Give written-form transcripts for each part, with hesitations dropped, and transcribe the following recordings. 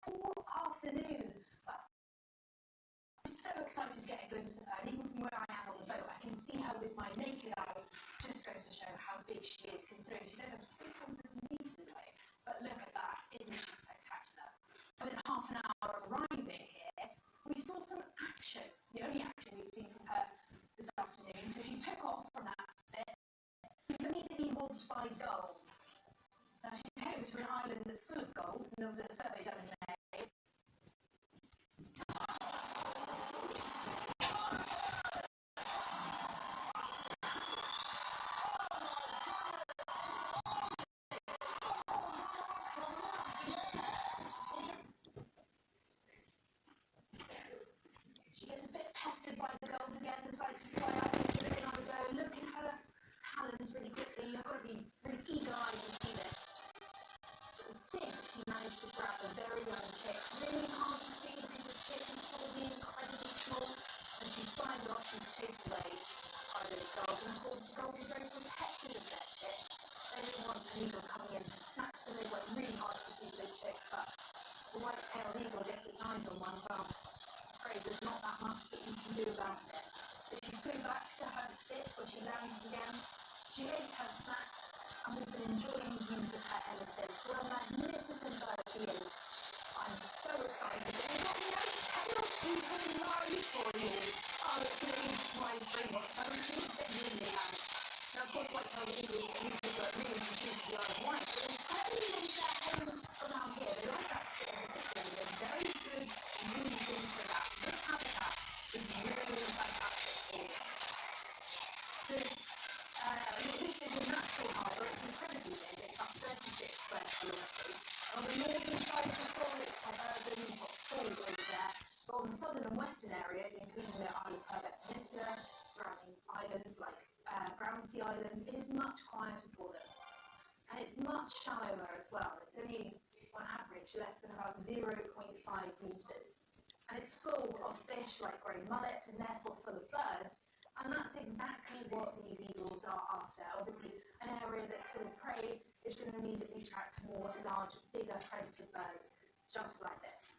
all afternoon. I'm so excited to get a glimpse of her, and even from where I am on the boat, I can see her with my naked eye. Just goes to show how big she is, considering she's over 300 metres away. But look at that, isn't she spectacular? Within half an hour of arriving here, we saw some action, the only action we've seen from her this afternoon. So she took off from that spit, and was immediately mobbed by gulls. Now she's headed to an island that's full of gulls, and there was a survey done in there. She gets a bit pestered by the gulls again, decides to fly up and give it another go. Look at her talons really quickly. You've got to be really eager-eyed to see this. I think she managed to grab a very young chick. Really hard to see because the chick is probably incredibly small. And she flies off, she's chased away by those gulls. And of course, the gulls are very protective of their chicks. They don't want an eagle coming in to snatch them. They work really hard to produce those chicks, but the white-tailed eagle gets its eyes on one. Well, there's not that much that you can do about it. So she flew back to her spit where she landed again. She ate her snack, and we've been enjoying the views of her ever since. What a magnificent bird she is. I'm so excited. And we've got white-tailed eagle live for you. Oh, it's really my springboks. I genuinely am. Now, of course, white-tailed eagle really produce the Isle of Wight, but they certainly make their home around here. They like that spit in particular. They're very good reason for that. This habitat is really fantastic for them. So, this is a natural harbour. It's incredibly big. It's about 36 square kilometres. On the northern side of the fall, it's quite urban. You've got full roads there. But on the southern and western areas, including the Isle of Purbeck Peninsula, surrounding islands like Brownsea Island, it is much quieter for them. And it's much shallower as well. It's only, on average, less than about 0.5 metres. And it's full of fish like grey mullet and therefore full of birds. And that's exactly what these eagles are after. Obviously, an area that's full of prey is going to immediately attract more large, bigger predator birds, just like this.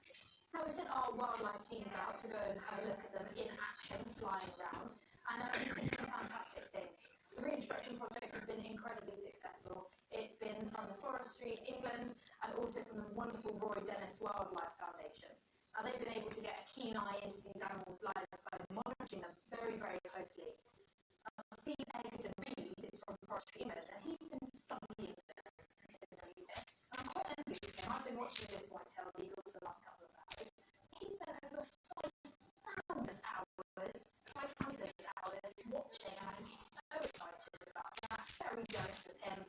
Now, we've sent our wildlife teams out to go and have a look at them in action, flying around, and we've seen some fantastic things. The reintroduction project has been incredibly successful. It's been from the Forestry England and also from the wonderful Roy Dennis Wildlife Foundation. Now, they've been able to get a keen eye into these animals' lives by monitoring them very, very closely. Steve Egerton Reed is from Forestry England, and he's been studying them. And I'm quite envious of him. I've been watching this white-tailed eagle for the last couple of hours. He spent over 5,000 hours watching, and I'm so excited about that. Very jealous of him.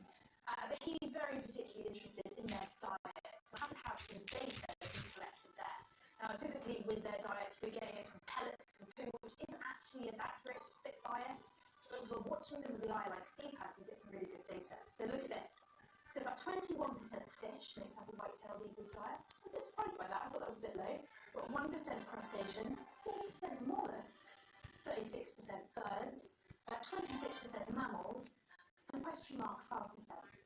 But he's very particularly interested in their diet. So I have some data that he's collected there. Now, typically with their diets, we're getting it from pellets and poo, which isn't actually as accurate to fit bias. But we're watching them with the eye like Steve has, you get some really good data. So look at this. So about 21% of fish makes up a white-tailed eagle's diet. I'm a bit surprised by that. I thought that was a bit low. But 1% crustacean, 4% mollusks, 36% birds, 26% mammals, and question mark 5%.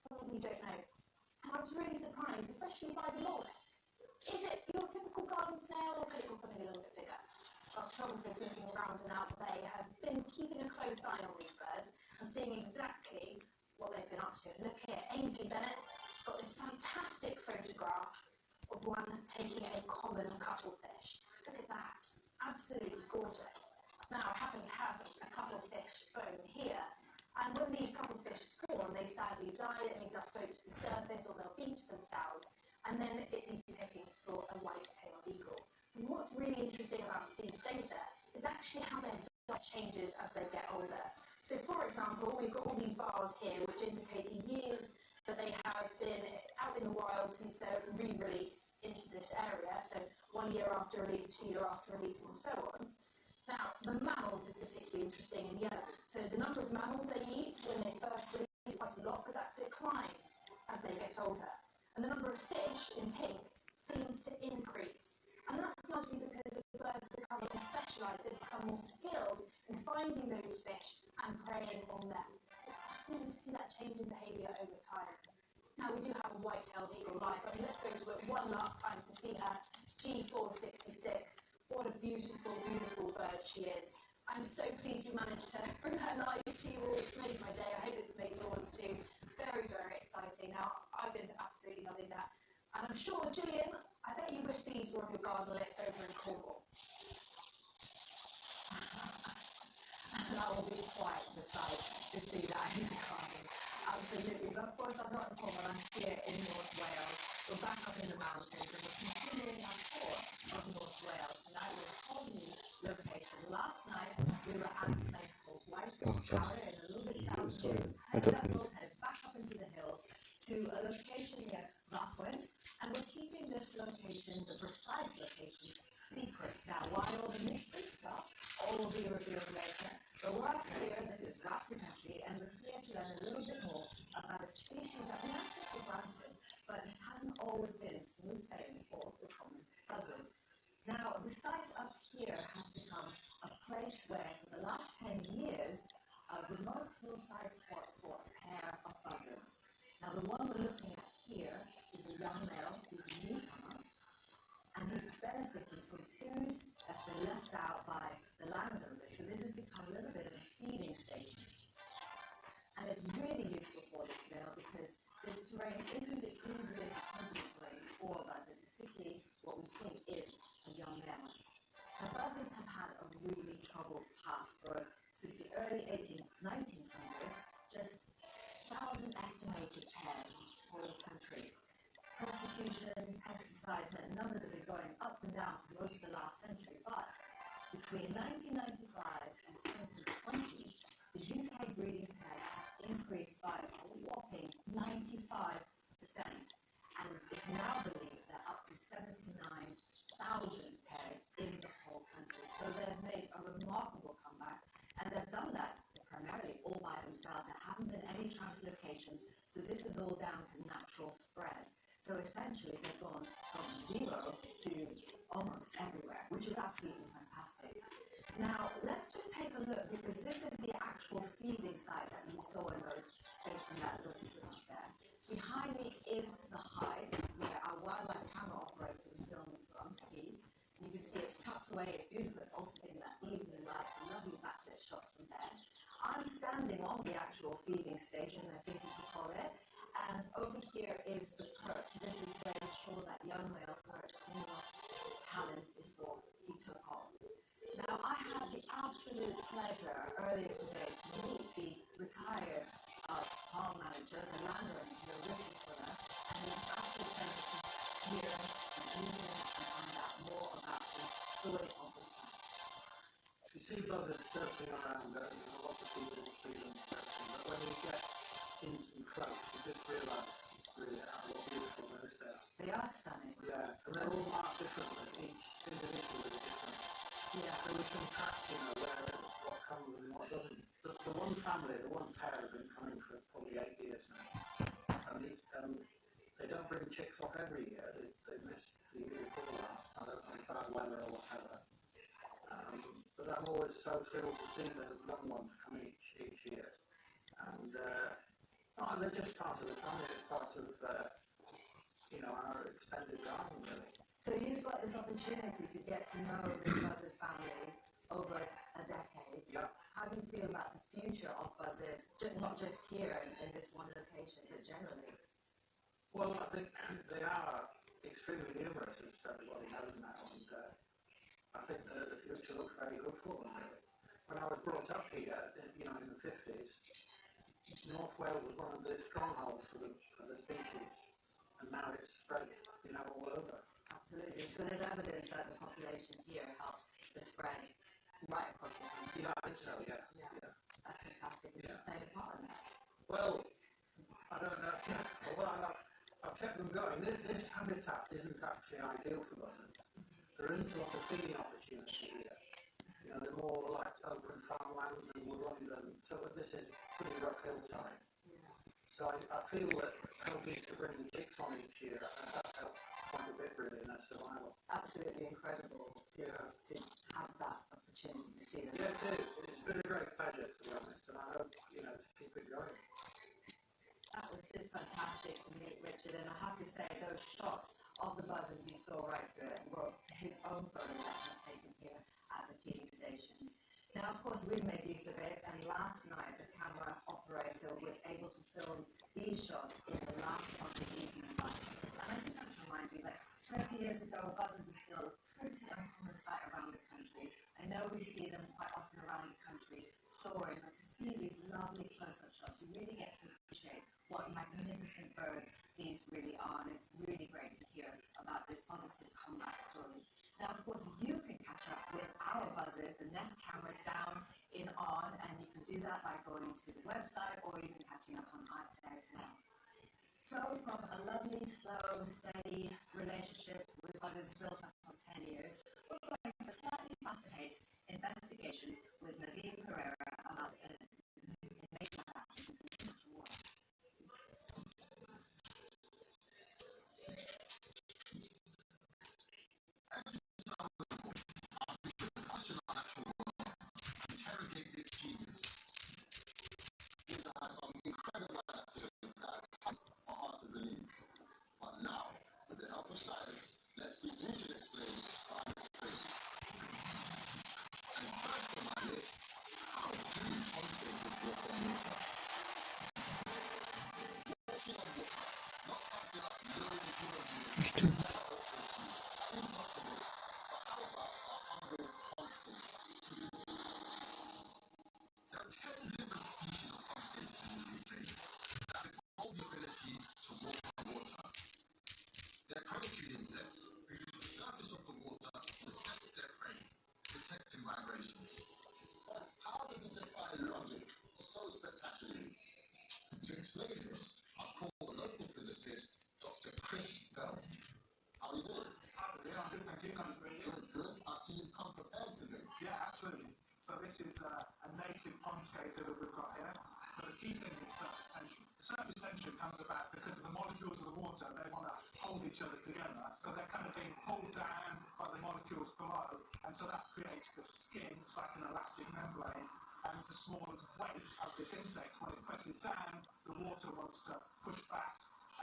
Some of you don't know. And I was really surprised, especially by the mollusk. Is it your typical garden snail, or could it be something a little bit bigger? Our photographers looking around and out there have been keeping a close eye on these birds and seeing exactly what they've been up to. Look here, Ainsley Bennett got this fantastic photograph of one taking a common cuttlefish. Look at that, absolutely gorgeous. Now, I happen to have a cuttlefish bone here, and when these cuttlefish spawn, they sadly die. It means they'll float to the surface or they'll beach themselves, and then it's easy pickings for a white-tailed eagle. And what's really interesting about Steve's data is actually how their diet changes as they get older. So, for example, we've got all these bars here which indicate the years that they have been out in the wild since their re-release into this area. So 1 year after release, 2 years after release, and so on. Now, the mammals is particularly interesting in yellow. So the number of mammals they eat when they first release quite a lot, but that declines as they get older. And the number of fish in pink seems to increase. And that's largely because the birds become more specialised, they become more skilled in finding those fish and preying on them. It's fascinating to see that change in behaviour over time. Now we do have a white-tailed eagle live, but let's go to it one last time to see her G466. What a beautiful, beautiful bird she is. I'm so pleased we managed to bring her live to you all. It's made my day. I hope it's made yours too. Very, very exciting. Now, I've been absolutely loving that. And I'm sure, Gillian, I bet you wish these were on your garden list over in Cornwall. That will be quite the sight to see that in the garden. Absolutely. But of course, I'm not in Cornwall. I'm here in North Wales. We're back up in the mountains and we're continuing our tour of North Wales. Tonight we're in a whole new location. Last night we were at a place called Whitefield Tower in a little bit south of here. And then we'll head back up into the hills to a location near Pput. And we're keeping this location, the precise location, secret. Now, why all the mystery? Well, all will be revealed later. But we're up here, this is Pput country, and we're here to learn a little bit more about a species that we have taken for granted, but it hasn't always been smooth sailing for the common buzzard. Now, the site up here has become a place where, for the last 10 years, a remote hillside spot for a pair of buzzards. Now, the one we're looking at here is a young male, he's a newcomer, and he's benefiting from food that's been left out by the landowners. So this has become a little bit of a feeding station. And it's really useful for this male because this terrain isn't the easiest hunting terrain for a buzzard, particularly what we think is a young male. Now, buzzards have had a really troubled past since the early 1900s, just 1,000 estimated pairs in the whole country. Persecution, pesticides meant numbers have been going up and down for most of the last century, but between 1995 and 2020, the UK breeding pairs have increased by a whopping 95%, and it's now believed that up to 79,000 pairs in the whole country. So they've made a remarkable comeback, and they've done that primarily all by themselves. There haven't been any translocations, so this is all down to natural spread. So essentially, they've gone from zero to almost everywhere, which is absolutely fantastic. Now, let's just take a look, because this is the actual feeding site that you saw in that little footage there. Behind me is the hive where our wildlife camera operator is filming from, Steve. You can see it's tucked away, it's beautiful, it's also getting that evening light, some lovely backlit shots from there. I'm standing on the actual feeding station, I think you could call it. And over here is the perch. This is where we saw that young male perch cleaning off his talons before he took off. Now, I had the absolute pleasure earlier today to meet the retired farm manager, the landowner here, Richard Fuller, and it was an absolute pleasure to hear him and meet him and find out more about the story of the site. You see buzzards circling around, a lot of people see them circling, but when you get into close, you just realise really what beautiful birds they are. They are stunning. Yeah, and they're all marked differently, each individual is different. Yeah. So we can track, what comes and what doesn't. The one family, the one pair have been coming for probably 8 years now. And they don't bring chicks off every year, they miss the year before last, I don't know, bad weather or whatever. But I'm always so thrilled to see the young ones come each year. And they're just part of the family, it's part of our extended garden, really. So you've got this opportunity to get to know this buzzard family over a decade. Yeah. How do you feel about the future of buzzards, not just here in this one location, but generally? Well, I think they are extremely numerous, as everybody knows now, and I think the future looks very good for them, really. When I was brought up here, in the 50s, North Wales was one of the strongholds for the species, and now it's spread, all over. Absolutely. So there's evidence that the population here helped the spread right across the country. Yeah, I think so. Yeah. That's fantastic. Yeah. You played a part in that. Well, I don't know. Well, I've kept them going. This habitat isn't actually ideal for buzzards. There isn't a lot of feeding opportunity here. They're more like open farmland and woodland, and so this is pretty rough hillside. Yeah. So I feel that helping to bring the chicks on each year, that's helped quite a bit really in their survival. Absolutely incredible to have that opportunity to see them. Yeah, it is. It's been a great pleasure, to be honest, and I hope, to keep it going. That was just fantastic to meet Richard, and I have to say those shots of the buzzers you saw right through it were his own photos that he's taken here at the feeding station. Now, of course, we've made use of it, and last night the camera operator was able to film these shots in the last one of the evening light. And I just have to remind you that 20 years ago, buzzers were still a pretty uncommon sight around the country. I know we see them quite often around the country soaring, but to see these lovely close-up shots, you really get to appreciate what magnificent birds these really are, and it's really great to hear about this positive comeback story. Now, of course, you can catch up with our buzzers. The Nest camera's down in on, and you can do that by going to the website or even catching up on iPlayer as well. So, from a lovely, slow, steady relationship with buzzers built up over 10 years, we're going to a slightly faster paced investigation with Nadine Pereira about the amazing actions in the world. Interrogate this genius. These are some incredible actors that are hard to believe. But now, with the help of science, let's see if we can explain the unexplained. And first on my list, how do constators walk on water? Walking on water, not something that's low human beings can never achieve. At least not today. But how about our humble constators? There are 10 different species of constators in the UK that evolve the ability to walk on water. They're predatory insects who use the surface of the water to sense their prey, detecting vibrations. But how does it defy logic so spectacularly? To explain this, I've called local physicist Dr. Chris Bell. How are you doing? Yeah, I'm good, thank you. Nice to meet you. Good. I see you've come prepared today. Yeah, absolutely. So this is a native pond skater that we've got here. But the key thing is surface tension. Surface tension comes about because of the molecules of the water. They want to hold each other together. So they're kind of being pulled down by the molecules below. And so that creates the skin. It's like an elastic membrane. And it's a small weight of this insect. When it presses down, the water wants to push back.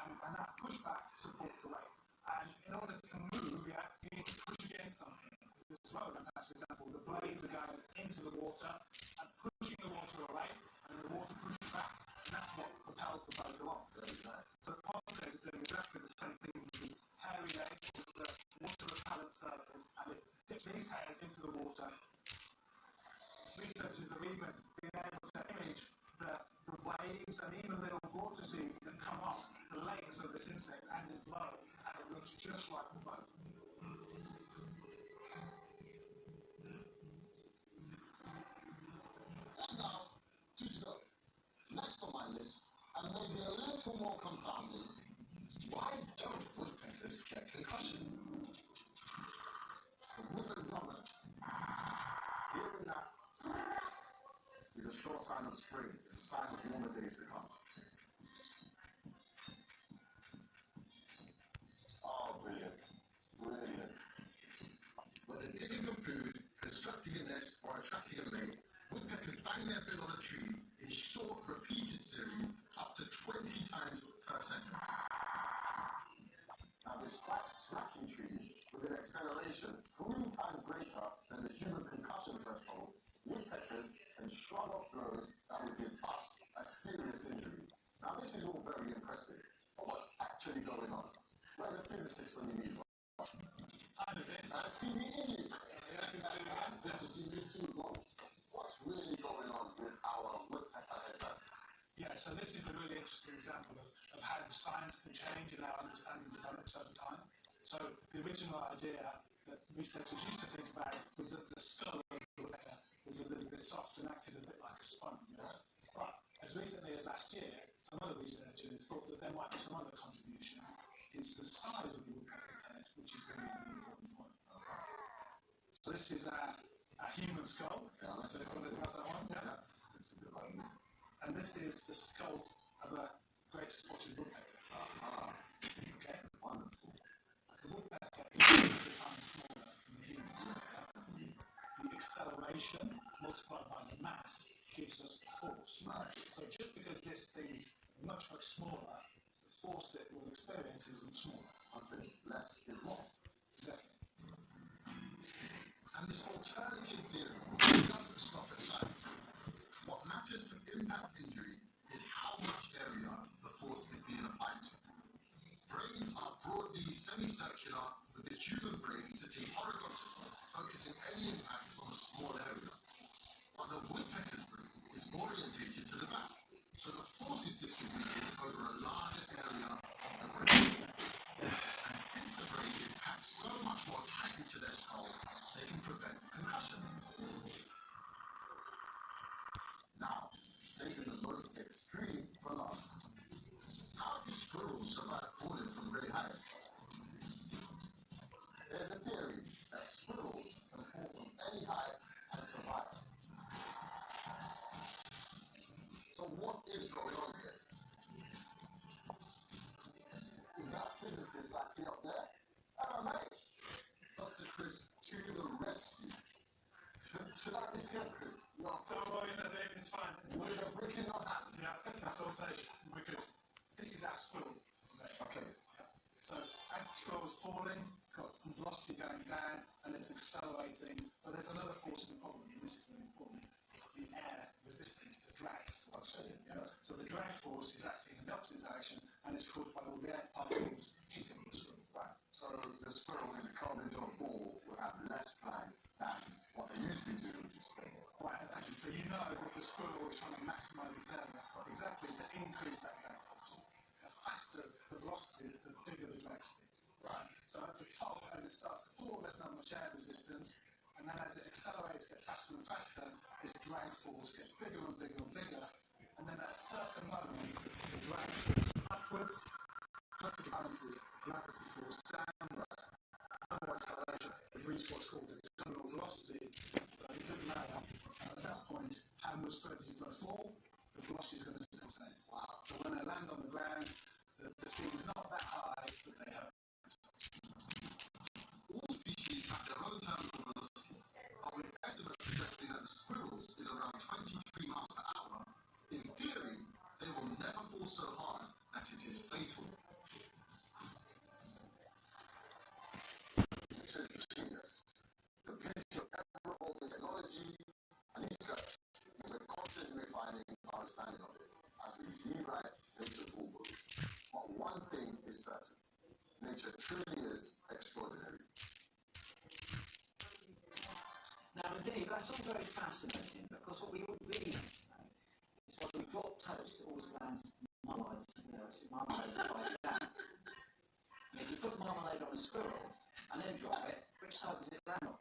And that pushback supports the weight. And in order to move, you need to push against something. As well, for example, the blades are going into the water and pushing the water away, and the water pushes back, and that's what propels the boat along. Very nice. So the pond skater is doing exactly the same thing with the hairy legs with the water-repellent surface, and it dips these hairs into the water. Researchers have even been able to image the waves and even little water seeds that come off the legs of this insect as it's low, and it looks just like the boat. And now, to go. Next on my list, and maybe a little more confounding, why don't woodpeckers get concussions? The woof and drummer. Hearing that is a sure sign of spring. It's a sign of warmer days to come. Oh, brilliant. Brilliant. Whether digging for food, constructing a nest, or attracting a mate, woodpeckers bang their bill on a tree in short, repeated series up to 20 times per second. Now, despite smacking trees with an acceleration 3 times greater than the human concussion threshold, woodpeckers can shrug off blows that would give us a serious injury. Now, this is all very impressive, but what's actually going on? Where's a physicist when you need one? I'm a bit. See me in you. Good to see you too, Bob. What's really going on with our woodpecker headlands? Yeah, so this is a really interesting example of how the science can change and our understanding develops over time. So the original idea that researchers used to think about was that the skull of the woodpecker was a little bit soft and acted a bit like a sponge. Yes? But as recently as last year, some other researchers thought that there might be some other contributions. It's the size of the woodpecker's head, which is really an important point. So this is a human skull. Yeah, So they call it that one. Yeah. And this is the skull of a great spotted woodpecker. Okay. Wonderful. The woodpecker is 100 times smaller than the human. The acceleration multiplied by the mass gives us the force. Right. So just because this thing's much smaller, the force it will experience is smaller. Okay, less is more. Exactly. And this alternative theory doesn't stop at size. What matters for impact injury is how much area the force is being applied to. Brains are broadly semicircular, with the human brain sitting horizontally, focusing any impact on a small area. But the woodpecker's brain is orientated to the back, so the force is distributed over a larger area of the brain. And since the brain is packed so much more tightly to their skull, they can prevent concussion. Now, saving the most extreme for last. How do squirrels survive falling from great heights? There's a theory that squirrels can fall from any height and survive. So what is going on here? Is that physicist I see up there? Hello, mate. Dr. Chris to the rescue. Should I be scared, Chris? No. Don't worry, no, David, it's fine. With a brick in your hand. Yeah, that's all safe. We're good. This is our squirrel, isn't it? Okay. So as the squirrel's falling, it's got some velocity going down and it's accelerating. But there's another force in the problem, and this is really important. It's the air resistance, the drag force. Yeah? So the drag force is acting in the opposite direction and it's caused by all the air particles hitting the squirrel. Right. So the squirrel in the curled into a ball will have less drag than what they usually do, which is spin. Right, exactly. So you know that the squirrel is trying to maximise its area exactly to increase that drag force. The faster the velocity, the bigger the drag speed. Right. So at the top, as it starts to fall, there's not much air resistance, and then as it accelerates, gets faster and faster, this drag force gets bigger and bigger and bigger, and then at a certain moment, the drag force upwards perfectly balances the gravity force downwards. No more acceleration. We've reached what's called the terminal velocity, so it doesn't matter at that point how much further you're going to fall, the velocity is going to stay the same. Wow. So when they land on the ground, the speed is not that high, but they hurt. All species have their own terminal velocity, but with estimates suggesting that the squirrels is around 23 miles per hour, in theory, they will never fall so hard that it is fatal. It is genius. The beauty of ever-evolving technology and research is we're constantly refining our understanding of it as we rewrite nature's rule book. But one thing is certain. Nature truly is extraordinary. Now, indeed, that's all very fascinating because what we all really need to know is when we drop toast, it always lands marmalade, marmalade side down. And if you put marmalade on a squirrel and then drop it, which side does it land on?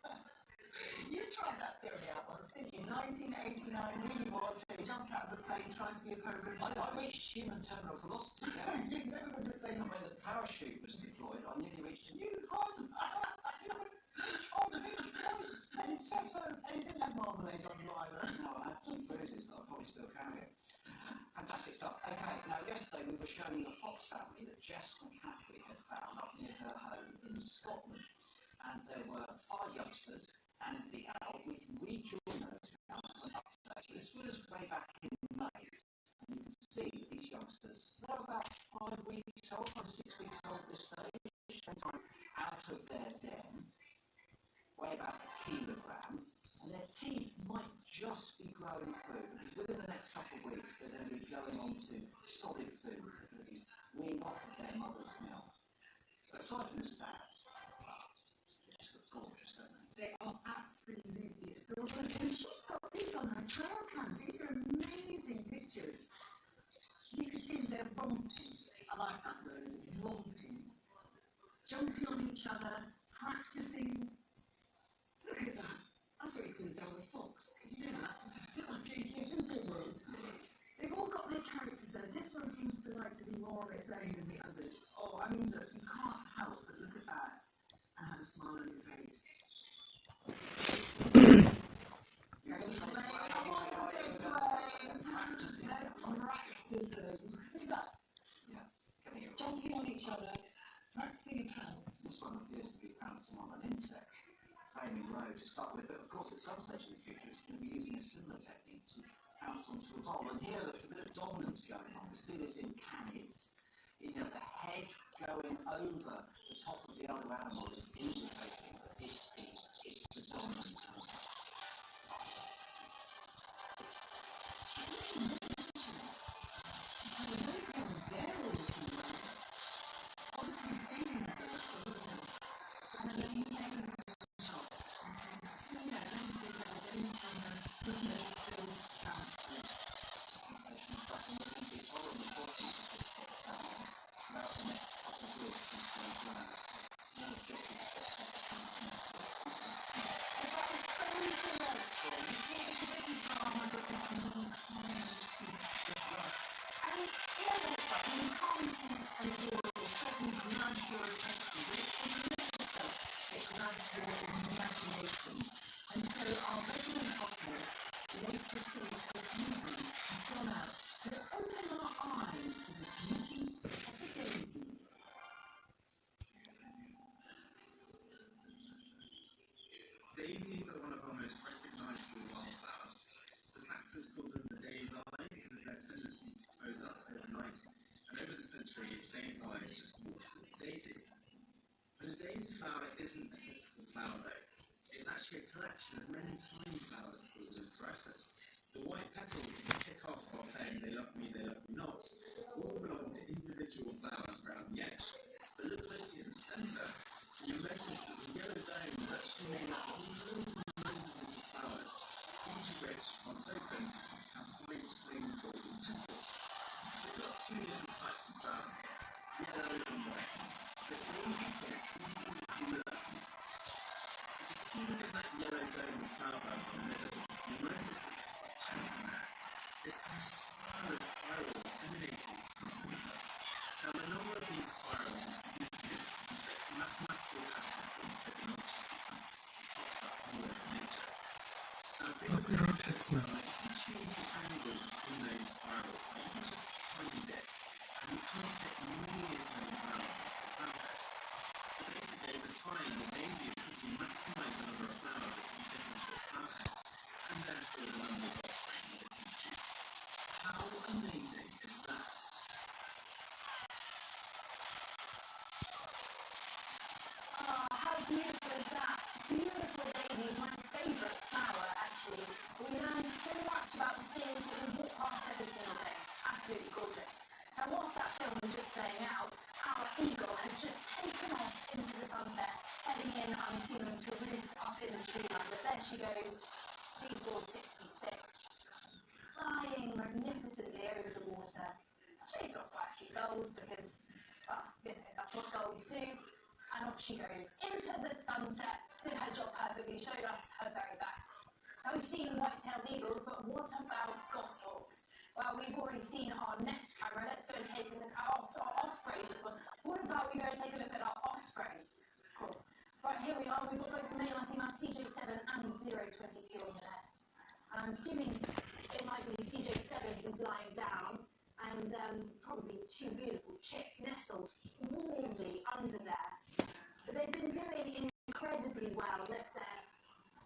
You tried that theory out once, didn't you? 1989, really was. You jumped out of the plane trying to be a peregrine. I reached human terminal velocity. Yeah. You never would have said When the parachute was deployed, I nearly reached a new on the beach twice, and it's so and it didn't have marmalade on you either. No, I had some bruises that I probably still carry. Fantastic stuff. Okay, now yesterday we were showing the fox family that Jess McCaffrey had found up near her home in Scotland. And there were 5 youngsters, and the adult, we can rejoin those updates. This was way back in May. And you can see that these youngsters, they're about 5 weeks old, or 6 weeks old at this stage, sometime out of their den, weigh about 1 kilogram, and their teeth might just be growing through, because within the next couple of weeks they're going to be going on to solid food, they're going to be weaned off of their mother's milk. So aside from the stats, they just look gorgeous, don't they? They are absolutely adorable. And she's got these on her trail cams. These are amazing pictures. You can see they're romping. I like that word, romping. Jumping on each other, practicing. Look at that. That's what you could have done with fox. Could you do that? They've all got their characters though. This one seems to like to be more on its own than the others. Oh, I mean, look, you can't help but look at that and have a smile on your face. Jumping on each other, practicing a pounce. This one appears to be pouncing on an insect. aiming low to start with, but of course at some stage in the future it's going to be using a similar technique to bounce on to evolve. And here there's a bit of dominance going on. We see this in canids. You know, the head going over the top of the other animal is indicating that it's the dominant animal. Daisies are one of our most recognizable wildflowers. The Saxons call them the day's eye because of their tendency to close up overnight, and over the centuries, day's eye has just morphed into daisy. But a daisy flower isn't a typical flower though. It's actually a collection of many tiny flowers called inflorescence. The white petals that you pick off while playing They Love Me, They Love Me Not all belong to individual flowers around the edge. But look closely at the centre, and you'll notice that the yellow dome is actually made up of loads and loads of little flowers, each of which, once open, have 5 tiny golden petals. So we've got 2 different types of flower here, yellow and white. But daisies get even cooler. Because if you look at that yellow dome of flower buds in the middle, you'll notice that there's this pattern there. This kind of swirl of spirals emanating from the centre. Now, the number of these spirals is significant and fits a mathematical pattern called the Fibonacci sequence, which pops up all over nature. Now, because scientists know that if you change the angle between those spirals by even just a tiny bit, and you can't fit nearly as many flowers into the flower bed. So basically, over time, the daisy has simply maximised the number of flowers that can fit into its flower bed, and therefore the number of offspring that it can produce. How amazing is that? How beautiful is that? Beautiful daisy is my favourite flower, actually. We learn so much about the things that we walk past every single day. Absolutely gorgeous. Now, whilst that film was just playing out, our eagle has just taken off into the sunset, heading in, I'm assuming, to roost up in the tree line. But there she goes, G466, flying magnificently over the water. Chase off by a few gulls because, well, you know, that's what gulls do. And off she goes into the sunset, did her job perfectly, showed us her very best. Now we've seen white-tailed eagles, but what about goshawks? Well, we've already seen our nest camera. Let's go and take a look at our ospreys, of course. What about we go and take a look at our ospreys, of course. Right, here we are. We've got both the male and female CJ7 and 022 on the nest. I'm assuming it might be CJ7 who's lying down, and probably 2 beautiful chicks nestled warmly under there. But they've been doing incredibly well. Look there,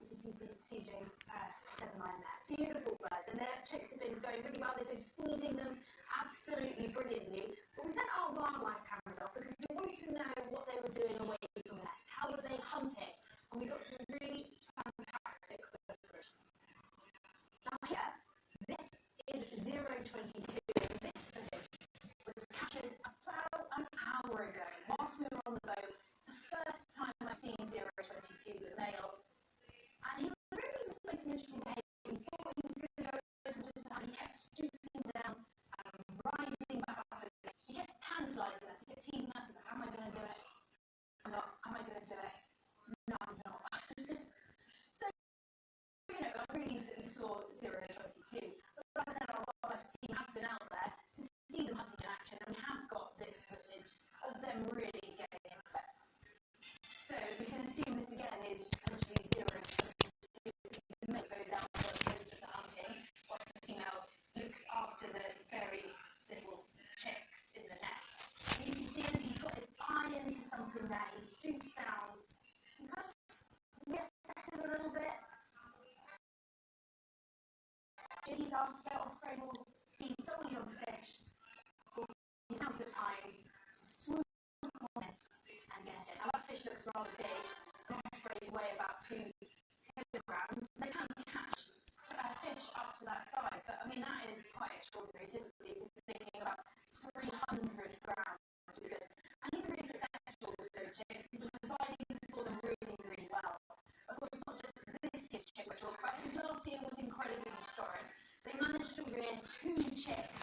you can see CJ7 lying there. Beautiful birds, and their chicks have been going really well. They've been feeding them absolutely brilliantly. But we sent our wildlife cameras off because we wanted to know what they were doing away from the nest. How were they hunting? And we got some really fantastic footage. Now here, this is 022. This footage was captured about an hour ago whilst we were on the boat. It's the first time I've seen 022, the male. And he was really displaying some interesting behaviour. He thought he was going to go into the time. He kept stooping down, rising back up again. He kept tantalising us. He kept teasing us. He was like, am I going to do it? I'm not. Am I going to do it? No, I'm not. So, you know, I'm really pleased that we saw 022. But as I said, our wildlife team has been out there to see them hunting in action, and we have got this footage of them really getting into it. So we can assume this again is potentially 022. The male goes out for most of the hunting, whilst the female looks after the very little chicks in the nest. And you can see him, he's got his eye into something there, he stoops down, because we're days after Osprey will feed solely on fish for now's the time to swoop on it and get it. Now that fish looks rather big. An osprey weigh about 2 kilograms. They can catch a fish up to that size, but I mean that is quite extraordinary. Typically, we're thinking about 300 grams. And he's really successful with those chicks. He's been providing for them really, really well. Of course, it's not just this year's chick we're talking about. His last year was incredibly historic. They managed to rear 2 chicks